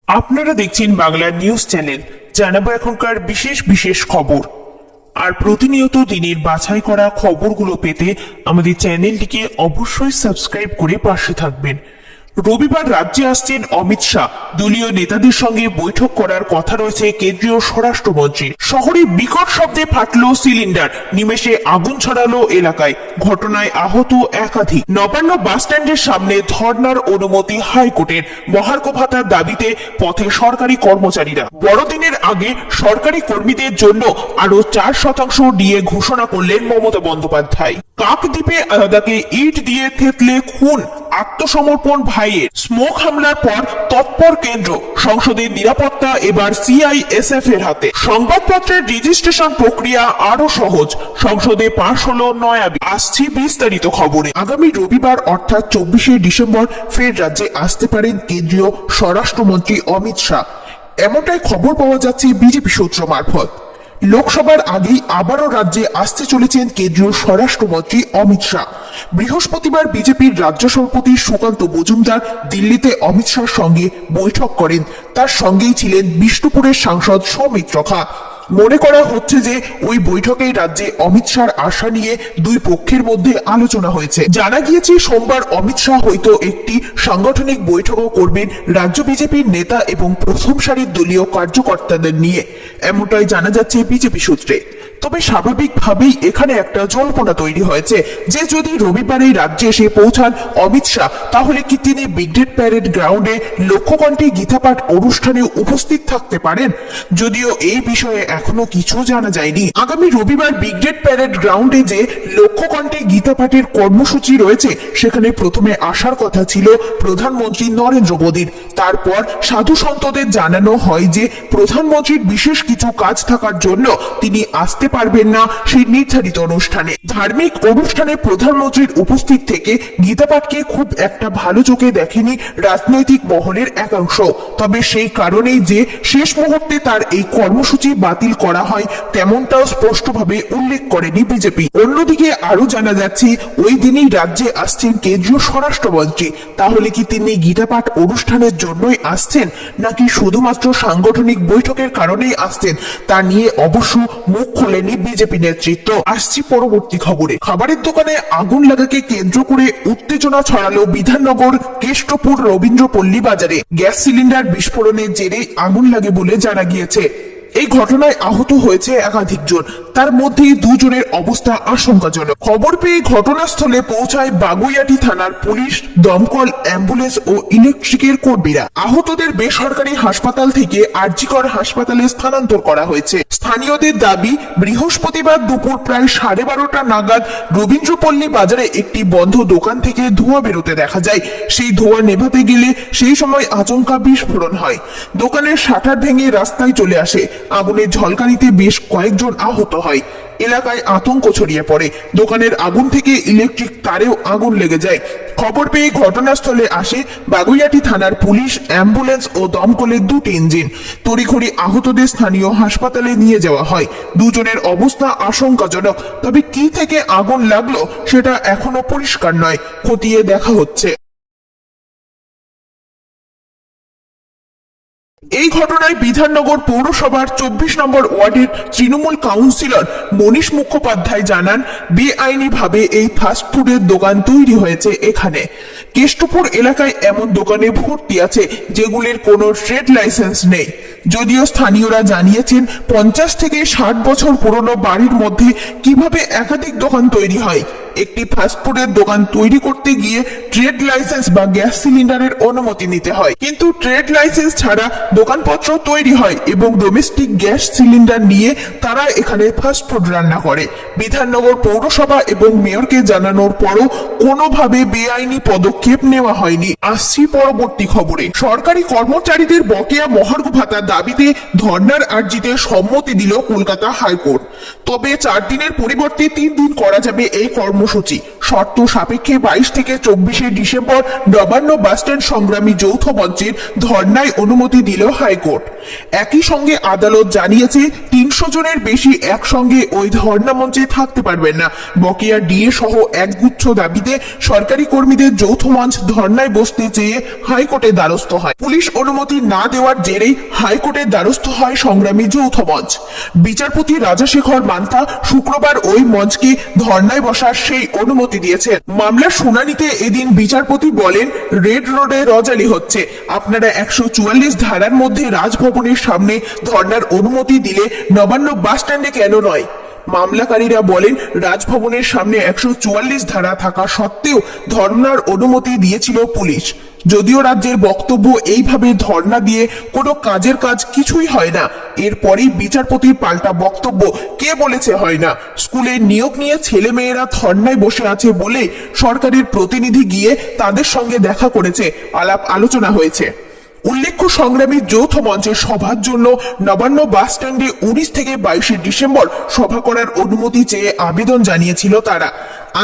আপনারা দেখছেন Bangla news channel. জানাবো এখনকার বিশেষ বিশেষ খবর। আর প্রতিনিয়ত দিনের বাছাই করা খবরগুলো পেতে আমাদের চ্যানেলটিকে অবশ্যই সাবস্ক্রাইব করে পাশে থাকবেন। রবিবার রাজ্যে আসছেন অমিত শাহ। দলীয় নেতাদের সঙ্গে বৈঠক করার কথা রয়েছে কেন্দ্রীয় স্বরাষ্ট্রমন্ত্রীর। শহরে বিকট শব্দে ফাটলো সিলিন্ডার, নিমেষে আগুন ছড়ালো এলাকায়। ঘটনায় আহত একাধিক। নবান্ন বাস স্ট্যান্ডের সামনে ধর্নার অনুমতি হাইকোর্টের। মহার্ঘ ভাতার দাবিতে পথে সরকারি কর্মচারীরা। বড়দিনের আগে সরকারি কর্মীদের জন্য আরো 4% ডিএ ঘোষণা করলেন মমতা বন্দ্যোপাধ্যায়। কাকদ্বীপে আলাদাকে ইট দিয়ে থেতলে খুন, আত্মসমর্পণ ভাইয়ের। স্মোক হামলার পর তৎপর কেন্দ্র, সংসদের নিরাপত্তা এবার সিআইএসএফ এর হাতে। সংবাদপত্রের রেজিস্ট্রেশন প্রক্রিয়া আরো সহজ, সংসদে পাশ হলো নয়া বিল। আসছে বিস্তারিত খবরে। আগামী রবিবার অর্থাৎ 24শে ডিসেম্বর ফের রাজ্যে আসতে পারেন কেন্দ্রীয় স্বরাষ্ট্রমন্ত্রী অমিত শাহ, এমনটাই খবর পাওয়া যাচ্ছে বিজেপি সূত্র মারফত। লোকসভার আগেই আবারও রাজ্যে আসতে চলেছেন কেন্দ্রীয় স্বরাষ্ট্রমন্ত্রী অমিত শাহ। বৃহস্পতিবার বিজেপির রাজ্য সভাপতি সুকান্ত মজুমদার দিল্লিতে অমিত শাহর সঙ্গে বৈঠক করেন। তার সঙ্গেই ছিলেন বিষ্ণুপুরের সাংসদ সৌমিত্র খাঁ। মনে করা হচ্ছে যে ওই বৈঠকে রাজ্যে অমিত শাহর আসা নিয়ে দুই পক্ষের মধ্যে আলোচনা হয়েছে। জানা গিয়েছে সোমবার অমিত শাহ হয়তো একটি সাংগঠনিক বৈঠকও করবেন রাজ্য বিজেপির নেতা এবং প্রথম সারির দলীয় কার্যকর্তাদের নিয়ে, এমনটাই জানা যাচ্ছে বিজেপি সূত্রে। তবে স্বাভাবিকভাবেই এখানে একটা জল্পনা তৈরি হয়েছে যে যদি রবিবারেই রাজ্যে এসে পৌঁছান অমিত শাহ, তাহলে কি তিনি ব্রিগেড প্যারেড গ্রাউন্ডে লক্ষ্যকণ্ঠী গীতাপাঠ অনুষ্ঠানে উপস্থিত থাকতে পারেন। যদিও এই বিষয়ে এখনো কিছু জানা যায়নি। আগামী রবিবার ব্রিগেড প্যারেড গ্রাউন্ডে যে লক্ষ্যকণ্ঠী গীতাপাঠের কর্মসূচি রয়েছে, সেখানে প্রথমে আসার কথা ছিল প্রধানমন্ত্রী নরেন্দ্র মোদীর। তারপর সাধু সন্তদের জানানো হয় যে প্রধানমন্ত্রীর বিশেষ কিছু কাজ থাকার জন্য তিনি আসতে পারবেন না সেই নির্ধারিত অনুষ্ঠানে। ধার্মিক অনুষ্ঠানে প্রধানমন্ত্রীর উপস্থিত থেকে গীতাপাঠকে খুব একটা ভালো চোখে দেখেনি রাজনৈতিক মহলের একাংশ। তবে সেই কারণেই যে শেষ মুহূর্তে তার এই কর্মসূচি বাতিল করা হয়, তেমনটাও স্পষ্টভাবে উল্লেখ করেনি বিজেপি। অন্যদিকে আরো জানা যাচ্ছে ওই দিনই রাজ্যে আসছেন কেন্দ্রীয় স্বরাষ্ট্রমন্ত্রী। তাহলে কি তিনি গীতাপাঠ অনুষ্ঠানের জন্যই আসছেন, নাকি শুধুমাত্র সাংগঠনিক বৈঠকের কারণেই আসছেন, তা নিয়ে অবশ্য মুখ খোলেনি বিজেপি নেতৃত্ব। আসছি পরবর্তী খবরে। খাবারের দোকানে আগুন লাগাকে কেন্দ্র করে উত্তেজনা ছড়ালো বিধাননগর কেষ্টপুর রবীন্দ্রপল্লী বাজারে। গ্যাস সিলিন্ডার বিস্ফোরণের জেরে আগুন লাগে বলে জানা গিয়েছে। এই ঘটনায় আহত হয়েছে একাধিক জন, তার মধ্যে দুজনের অবস্থা আশঙ্কাজনক। খবর পেয়ে ঘটনাস্থলে পৌঁছায় বাগুইআটি থানার পুলিশ, দমকল, অ্যাম্বুলেন্স ও ইলেকট্রিকের কর্মীরা। আহতদের বেসরকারি হাসপাতাল থেকে আরজিকর হাসপাতালে স্থানান্তর করা হয়েছে। স্থানীয়দের দাবি, বৃহস্পতিবার দুপুর প্রায় 12:30 নাগাদ রবীন্দ্রপল্লী বাজারে একটি বন্ধ দোকান থেকে ধোঁয়া বেরোতে দেখা যায়। সেই ধোঁয়া নেভাতে গেলে সেই সময় আচমকা বিস্ফোরণ হয়। দোকানের শাটার ভেঙে রাস্তায় চলে আসে। আগুনের ঝলকানিতে বেশ কয়েকজন আহত হয়। এলাকায় আতঙ্ক ছড়িয়ে পড়ে। দোকানের আগুন থেকে ইলেকট্রিক তারেও আগুন লেগে যায়। খবর পেয়ে ঘটনাস্থলে আসে বাগুইআটি থানার পুলিশ, অ্যাম্বুলেন্স ও দমকলের দুটি ইঞ্জিন। তড়িঘড়ি আহতদের স্থানীয় হাসপাতালে নিয়ে যাওয়া হয়। দুজনের অবস্থা আশঙ্কাজনক। তবে কি থেকে আগুন লাগলো সেটা এখনো পরিষ্কার নয়, খতিয়ে দেখা হচ্ছে। এই ঘটনায় বিধাননগর পৌরসভার 24 নম্বর ওয়ার্ডের তৃণমূল কাউন্সিলর মনীষ মুখোপাধ্যায় জানান, বেআইনিভাবে এই ফাস্টফুডের দোকান তৈরি হয়েছে এখানে। কেষ্টপুর এলাকায় এমন দোকানে ভর্তি আছে যেগুলির কোনো ট্রেড লাইসেন্স নেই। যদিও স্থানীয়রা জানিয়েছেন 50 থেকে 60 বছর পুরনো বাড়ির মধ্যে কিভাবে একাধিক দোকান তৈরি হয়। একটি ফাস্টফুডের দোকান তৈরি করতে গিয়ে ট্রেড লাইসেন্স বা গ্যাস সিলিন্ডারের অনুমতি নিতে হয়, কিন্তু ট্রেড লাইসেন্স ছাড়া দোকানপত্র তৈরি হয় এবং ডোমেস্টিক গ্যাস সিলিন্ডার নিয়ে তারা এখানে ফাস্টফুড রান্না করে। বিধাননগর পৌরসভা এবং মেয়রকে জানানোর পরও কোনোভাবে বেআইনি পদক্ষেপ নেওয়া হয়নি। আসছি পরবর্তী খবরে। সরকারি কর্মচারীদের বকেয়া মহার্ঘ ভাতার দাবিতে ধর্নার আর্জিতে সম্মতি দিল কলকাতা হাইকোর্ট। তবে 4 দিনের পরিবর্তে 3 দিন করা যাবে এই কর্মসূচি। শর্ত সাপেক্ষে 22 থেকে 24 ডিসেম্বর নবান্ন বাসস্ট্যান্ড সংগ্রামী যৌথ মঞ্চের ধর্নায় অনুমতি দিল হাইকোর্ট। একই সঙ্গে আদালত জানিয়েছে 300 জনের বেশি একসঙ্গে ওই ধর্না মঞ্চে থাকতে পারবেন না। বকেয়া ডিএ সহ একগুচ্ছ দাবিতে সরকারি কর্মীদের যৌথ মঞ্চ ধর্নায় বসতে চেয়ে হাইকোর্টের দ্বারস্থ হয়। পুলিশ অনুমতি না দেওয়ার জেরেই হাইকোর্টের দ্বারস্থ হয় সংগ্রামী যৌথ মঞ্চ। বিচারপতি রাজাশেখর মান্থা শুক্রবার ওই মঞ্চকে ধর্নায় বসার সেই অনুমতি দিয়েছেন। মামলার শুনানিতে এদিন বিচারপতি বলেন, রেড রোডে রজালি হচ্ছে, আপনারা 144 ধারার মধ্যে রাজভবনের সামনে ধর্নার অনুমতি দিলে নবান্ন বাস স্ট্যান্ডে কেন নয়? মামলাকারীরা বলেন, রাজভবনের সামনে 144 ধারা থাকা সত্ত্বেও ধর্নার অনুমতি দিয়েছিল পুলিশ। যদিও রাজ্যের বক্তব্য এইভাবে ধর্না দিয়ে কোনো কাজের কাজ কিছুই হয় না। এরপরেই বিচারপতির পাল্টা বক্তব্য, কে বলেছে হয় না? স্কুলে নিয়োগ নিয়ে ছেলে মেয়েরা ধর্নায় বসে আছে বলে সরকারের প্রতিনিধি গিয়ে তাদের সঙ্গে দেখা করেছে, আলাপ আলোচনা হয়েছে। উল্লেখ্য, সংগ্রামী যৌথ মঞ্চের সভার জন্য নবান্ন বাস স্ট্যান্ডে 19 থেকে 22 ডিসেম্বর সভা করার অনুমতি চেয়ে আবেদন জানিয়েছিল তারা।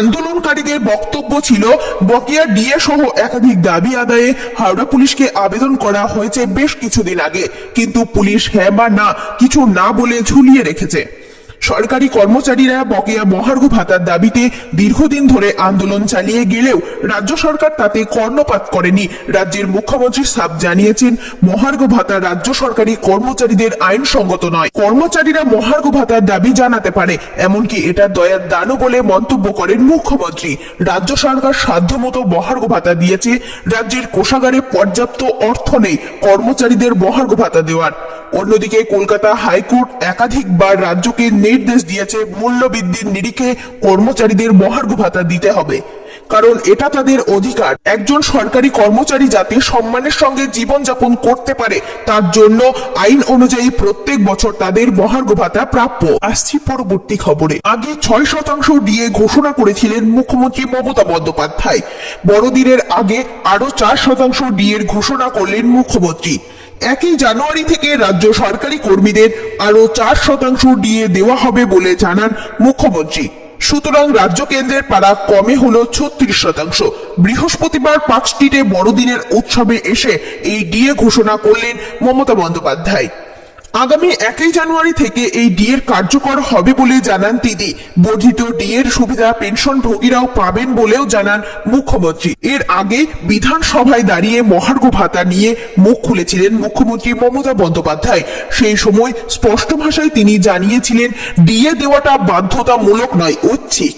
আন্দোলনকারীদের বক্তব্য ছিল, বকেয়া ডিএ সহ একাধিক দাবি আদায়ে হাওড়া পুলিশকে আবেদন করা হয়েছে বেশ কিছুদিন আগে, কিন্তু পুলিশ হ্যাঁ বা না কিছু না বলে ঝুলিয়ে রেখেছে। সরকারি কর্মচারীরা বকেয়া মহার্ঘ ভাতার দাবিতে দীর্ঘদিন ধরে আন্দোলন চালিয়ে গেলেও রাজ্য সরকার তাতে কর্ণপাত করেনি। রাজ্যের মুখ্যমন্ত্রী সাফ জানিয়েছেন, মহার্ঘ ভাতা রাজ্য সরকারি কর্মচারীদের আইনসঙ্গত নয়। কর্মচারীরা মহার্ঘ ভাতার দাবি জানাতে পারে, এমনকি এটা দয়ার দানও বলে মন্তব্য করেন মুখ্যমন্ত্রী। রাজ্য সরকার সাধ্যমতো মহার্ঘ ভাতা দিয়েছে, রাজ্যের কোষাগারে পর্যাপ্ত অর্থ নেই কর্মচারীদের মহার্ঘ ভাতা দেওয়ার। অন্যদিকে কলকাতা হাইকোর্ট একাধিকবার রাজ্যকে নির্দেশ দিয়েছে, মূল্যবৃদ্ধির নিরিখে কর্মচারীদের মহার্ঘ ভাতা দিতে হবে, কারণ এটা তাদের অধিকার। একজন সরকারি কর্মচারী যাতে সম্মানের সঙ্গে জীবনযাপন করতে পারে তার জন্য আইন অনুযায়ী প্রত্যেক বছর তাদের মহার্ঘ ভাতা প্রাপ্য। আসছি পরবর্তী খবরে। আগে 6% ডিএ ঘোষণা করেছিলেন মুখ্যমন্ত্রী মমতা বন্দ্যোপাধ্যায়। বড়দিনের আগে আরো 4% ডিএর ঘোষণা করলেন মুখ্যমন্ত্রী। 1 জানুয়ারি থেকে রাজ্য সরকারি কর্মীদের আরো 4% ডিএ দেওয়া হবে বলে জানান মুখ্যমন্ত্রী। সুতরাং রাজ্য কেন্দ্রের পাড়া কমে হলো 36%। বৃহস্পতিবার পার্ক স্ট্রিটে বড়দিনের উৎসবে এসে এই ডিএ ঘোষণা করলেন মমতা বন্দ্যোপাধ্যায়। আগামী 1 জানুয়ারি থেকে এই ডিএর কার্যকর হবে বলে জানান তিনি। বর্ধিত ডিএর সুবিধা পেনশনভোগীরাও পাবেন বলেও জানান মুখ্যমন্ত্রী। এর আগে বিধানসভায় দাঁড়িয়ে মহার্ঘ ভাতা নিয়ে মুখ খুলেছিলেন মুখ্যমন্ত্রী মমতা বন্দ্যোপাধ্যায়। সেই সময় স্পষ্ট ভাষায় তিনি জানিয়েছিলেন, ডিএ দেওয়াটা বাধ্যতামূলক নয়, ঐচ্ছিক।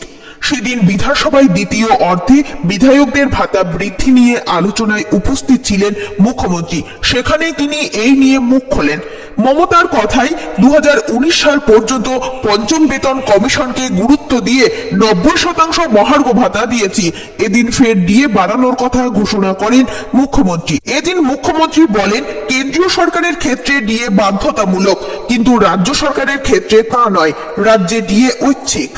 সেদিন বিধানসভায় দ্বিতীয় অর্ধে বিধায়কদের ভাতা বৃদ্ধি নিয়ে আলোচনায় উপস্থিত ছিলেন মুখ্যমন্ত্রী। সেখানেই তিনি এই নিয়ে মুখ খোলেন। মমতার কথাই 2019 সাল পর্যন্ত পঞ্চম বেতন কমিশনকে গুরুত্ব দিয়ে 90% মহার্ঘ ভাতা দিয়েছি। এদিন ফের ডিএ বাড়ানোর কথা ঘোষণা করেন মুখ্যমন্ত্রী। এদিন মুখ্যমন্ত্রী বলেন, কেন্দ্রীয় সরকারের ক্ষেত্রে ডিএ বাধ্যতামূলক, কিন্তু রাজ্য সরকারের ক্ষেত্রে তা নয়। রাজ্যে ডিএ ঐচ্ছিক।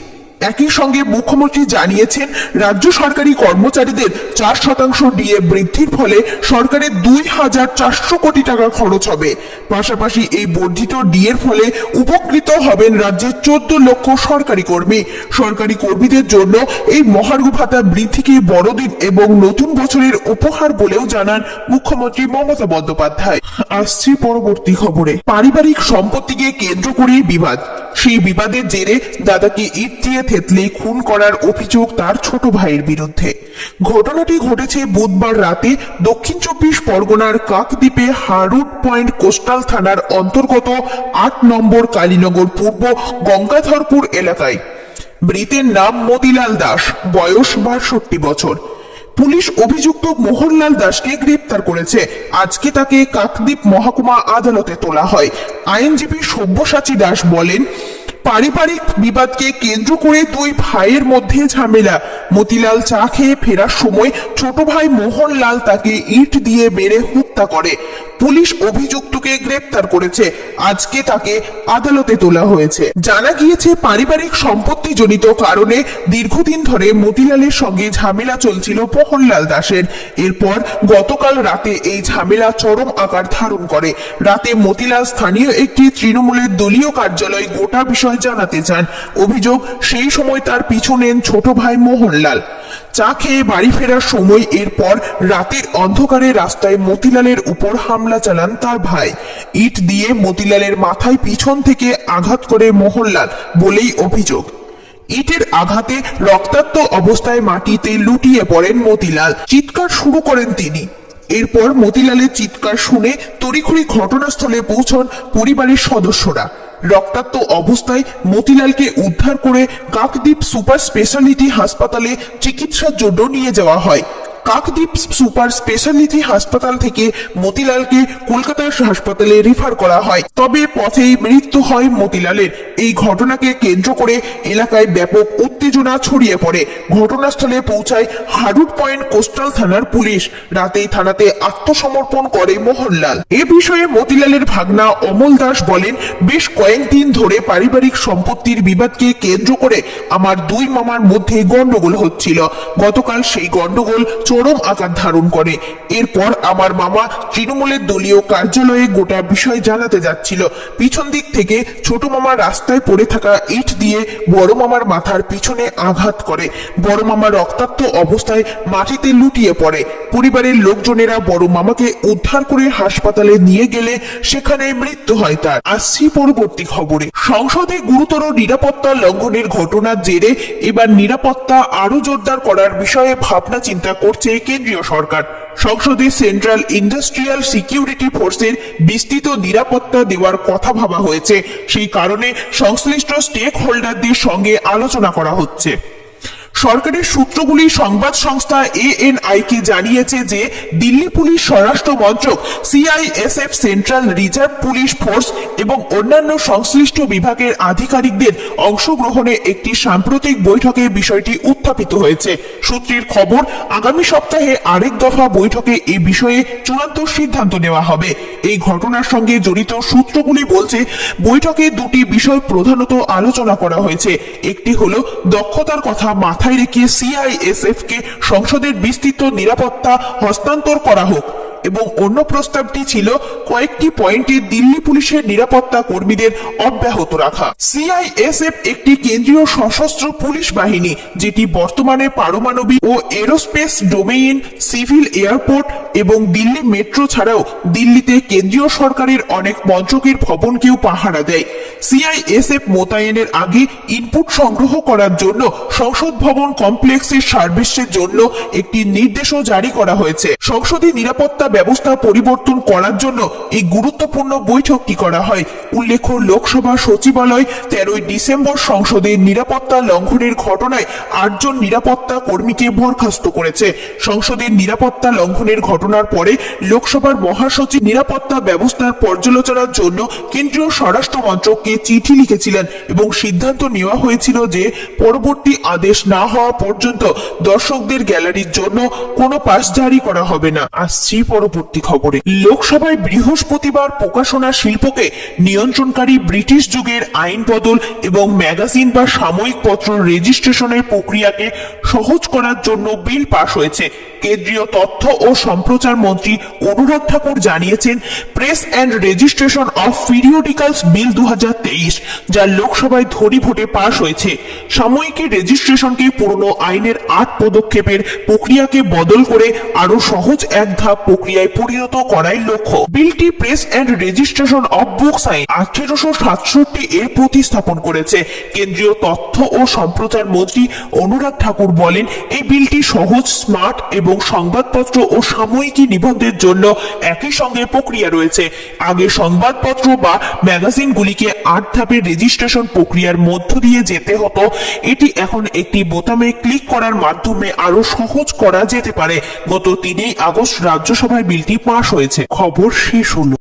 একই সঙ্গে মুখ্যমন্ত্রী জানিয়েছেন, রাজ্য সরকারি কর্মচারীদের 4% ডিএ বৃদ্ধির ফলে সরকারের 2400 কোটি টাকা খরচ হবে। পাশাপাশি এই বর্ধিত ডিএর ফলে উপকৃত হবেন রাজ্যের 14 লক্ষ সরকারি কর্মী। সরকারি কর্মীদের জন্য এই মহার্ঘ ভাতা বৃদ্ধিকে বড়দিন এবং নতুন বছরের উপহার বলেও জানান মুখ্যমন্ত্রী মমতা বন্দ্যোপাধ্যায়। আসছি পরবর্তী খবরে। পারিবারিক সম্পত্তিকে কেন্দ্র করে বিবাদ। সেই বিবাদের জেরে দাদাকে ইট দিয়ে থেতলে খুন করার অভিযোগ তার ছোট ভাইয়ের বিরুদ্ধে। ঘটনাটি ঘটেছে বুধবার রাতে দক্ষিণ 24 পরগনার কাকদ্বীপে হারুট পয়েন্ট কোস্টাল থানার অন্তর্গত 8 নম্বর কালীনগর পূর্ব গঙ্গাধরপুর এলাকায়। মৃতের নাম মতিলাল দাস, বয়স 62 বছর। পুলিশ অভিযুক্ত মোহনলাল দাসকে গ্রেপ্তার করেছে। আজকে তাকে কাকদ্বীপ মহকুমা আদালতে তোলা হয়। আইনজীবী সব্যসাচী দাস বলেন, পারিবারিক বিবাদকে কেন্দ্র করে দুই ভাইয়ের মধ্যে ঝামেলা। মতিলাল চা খেয়ে ফেরার সময় ছোট ভাই মোহনলাল তাকে ইট দিয়ে মেরে হত্যা করে। পুলিশ অভিযুক্তকে গ্রেপ্তার করেছে। আজকে তাকে আদালতে তোলা হয়েছে। জানা গিয়েছে পারিবারিক সম্পত্তি জনিত কারণে দীর্ঘদিন ধরে মতিলালের সঙ্গে ঝামেলা চলছিল মোহনলাল দাসের। এরপর গতকাল রাতে এই ঝামেলা চরম আকার ধারণ করে। রাতে মতিলাল স্থানীয় একটি তৃণমূলের দলীয় কার্যালয়ে গোটা বিষয় জানাতে চান। অভিযোগ, সেই সময় তার পিছু নেন ছোট ভাই মোহনলাল। চা খেয়ে বাড়ি ফেরার সময় এরপর রাতের অন্ধকারে রাস্তায় মতিলালের উপর হামলা চালান তার ভাই। ইট দিয়ে মতিলালের মাথায় পিছন থেকে আঘাত করে মোহনলাল বলেই অভিযোগ। ইটের আঘাতে রক্তাক্ত অবস্থায় মাটিতে লুটিয়ে পড়েন মতিলাল। চিৎকার শুরু করেন তিনি। এরপর মতিলালের চিৎকার শুনে তড়িঘড়ি ঘটনাস্থলে পৌঁছন পরিবারের সদস্যরা। রক্তাক্ত অবস্থায় মতিলালকে উদ্ধার করে কাকদ্বীপ সুপার স্পেশালিটি হাসপাতালে চিকিৎসার জন্য নিয়ে যাওয়া হয়। কাকদ্বীপ সুপার স্পেশালিটি হাসপাতাল থেকে মতিলালকে কলকাতার হাসপাতালে রেফার করা হয়। তবে পথেই মৃত্যু হয় মতিলালের। এই ঘটনাকে কেন্দ্র করে এলাকায় ব্যাপক উত্তেজনা ছড়িয়ে পড়ে। ঘটনাস্থলে পৌঁছায় হাডুট পয়েন্ট কোস্টাল থানার পুলিশ। রাতেই থানাতে আত্মসমর্পণ করে মোহনলাল। এ বিষয়ে মতিলালের ভাগনা অমল দাস বলেন, বেশ কয়েকদিন ধরে পারিবারিক সম্পত্তির বিবাদকে কেন্দ্র করে আমার দুই মামার মধ্যে গন্ডগোল হচ্ছিল। গতকাল সেই গন্ডগোল চরম আকার ধারণ করে। এরপর আমার মামা তৃণমূলের দলীয় কার্যালয়ে গোটা বিষয় জানাতে যাচ্ছিল। পিছন দিক থেকে ছোট মামা রাস্তায় পড়ে থাকা ইট দিয়ে বড় মামার মাথার পিছনে আঘাত করে। বড় মামা রক্তাক্ত অবস্থায় মাটিতে লুটিয়ে পড়ে। পরিবারের লোকজনেরা বড় মামাকে উদ্ধার করে হাসপাতালে নিয়ে গেলে সেখানে মৃত্যু হয় তার। আসছি পরবর্তী খবরে। সংসদে গুরুতর নিরাপত্তা লঙ্ঘনের ঘটনার জেরে এবার নিরাপত্তা আরো জোরদার করার বিষয়ে ভাবনা চিন্তা করছে কেন্দ্রীয় সরকার। সংসদে সেন্ট্রাল ইন্ডাস্ট্রিয়াল সিকিউরিটি ফোর্সের বিস্তৃত নিরাপত্তা দেওয়ার কথা ভাবা হয়েছে। সেই কারণে সংশ্লিষ্ট স্টেক হোল্ডারদের সঙ্গে আলোচনা করা হচ্ছে। সরকারের সূত্রগুলি সংবাদ সংস্থা ANI কে জানিয়েছে যে দিল্লি পুলিশ, স্বরাষ্ট্র মন্ত্রক, CISF, central reserve police force এবং অন্যান্য সংশ্লিষ্ট বিভাগের আধিকারিকদের অংশগ্রহণে একটি সাম্প্রতিক বৈঠকে বিষয়টি উত্থাপিত হয়েছে। সূত্রের খবর, আগামী সপ্তাহে আরেক দফা বৈঠকে এ বিষয়ে চূড়ান্ত সিদ্ধান্ত নেওয়া হবে। এই ঘটনার সঙ্গে জড়িত সূত্রগুলি বলছে, বৈঠকে দুটি বিষয় প্রধানত আলোচনা করা হয়েছে। একটি হলো দক্ষতার কথা মাথায় রেখে CISF কে সংসদের বিস্তৃত নিরাপত্তা হস্তান্তর করা হোক, এবং অন্য প্রস্তাবটি ছিল কয়েকটি পয়েন্টে দিল্লি পুলিশের নিরাপত্তা কর্মীদের অব্যাহত রাখা। CISF একটি কেন্দ্রীয় সশস্ত্র পুলিশ বাহিনী, যেটি বর্তমানে পারমাণবিক ও এরোস্পেস ডোমেইন, সিভিল এয়ারপোর্ট এবং দিল্লি মেট্রো ছাড়াও দিল্লিতে কেন্দ্রীয় সরকারের অনেক মন্ত্রকের ভবনকেও পাহারা দেয়। CISF মোতায়েনের আগে ইনপুট সংগ্রহ করার জন্য সংসদ ভবন কমপ্লেক্সের সার্ভিসের জন্য একটি নির্দেশও জারি করা হয়েছে। সংসদে নিরাপত্তা ব্যবস্থা পরিবর্তন করার জন্য এই গুরুত্বপূর্ণ বৈঠকটি করা হয়। উল্লেখ্য, লোকসভা সচিবালয় 13 ডিসেম্বর সংসদের নিরাপত্তা লঙ্ঘনের ঘটনায় 8 জন নিরাপত্তা কর্মীকে বরখাস্ত করেছে। সংসদের নিরাপত্তা লঙ্ঘনের ঘটনার পরে লোকসভার মহাসচিব নিরাপত্তা ব্যবস্থার পর্যালোচনার জন্য কেন্দ্রীয় স্বরাষ্ট্র মন্ত্রককে চিঠি লিখেছিলেন এবং সিদ্ধান্ত নেওয়া হয়েছিল যে পরবর্তী আদেশ না হওয়া পর্যন্ত দর্শকদের গ্যালারির জন্য কোনো পাস জারি করা হবে না। আসছি পরবর্তী খবরে। লোকসভায় বৃহস্পতিবার প্রকাশনা শিল্পকে নিয়ন্ত্রণকারী ব্রিটিশ যুগের আইন বদল এবং ম্যাগাজিন বা সাময়িক পত্র রেজিস্ট্রেশনের প্রক্রিয়াকে সহজ করার জন্য বিল পাশ হয়েছে। কেন্দ্রীয় তথ্য ও সম্প্রচার মন্ত্রী অনুরাগ ঠাকুর জানিয়েছেন, press and registration of periodicals bill 2023, যা লোকসভায় ধনী ভোটে পাশ হয়েছে, সাময়িকী রেজিস্ট্রেশনকে পুরনো আইনের 8 পদক্ষেপের প্রক্রিয়াকে বদল করে আরো সহজ এক ধাপ প্রক্রিয়ায় পরিণত করাই লক্ষ্য। বিলটি press and registration of books আইন 1867 এর প্রতিস্থাপন করেছে। কেন্দ্রীয় তথ্য ও সম্প্রচার মন্ত্রী অনুরাগ ঠাকুর বলেন, এই বিলটি সহজ, স্মার্ট এবং সংবাদপত্র ও সাময়িকী নিবন্ধের জন্য একই সঙ্গে প্রক্রিয়া রয়েছে। আগে সংবাদপত্র বা ম্যাগাজিনগুলিকে 8 ধাপের রেজিস্ট্রেশন প্রক্রিয়ার মধ্য দিয়ে যেতে হতো। এটি এখন একটি বোতামে ক্লিক করার মাধ্যমে আরো সহজ করা যেতে পারে। গত 3 আগস্ট রাজ্যসভায় বিলটি পাশ হয়েছে। খবর শেষ হলো।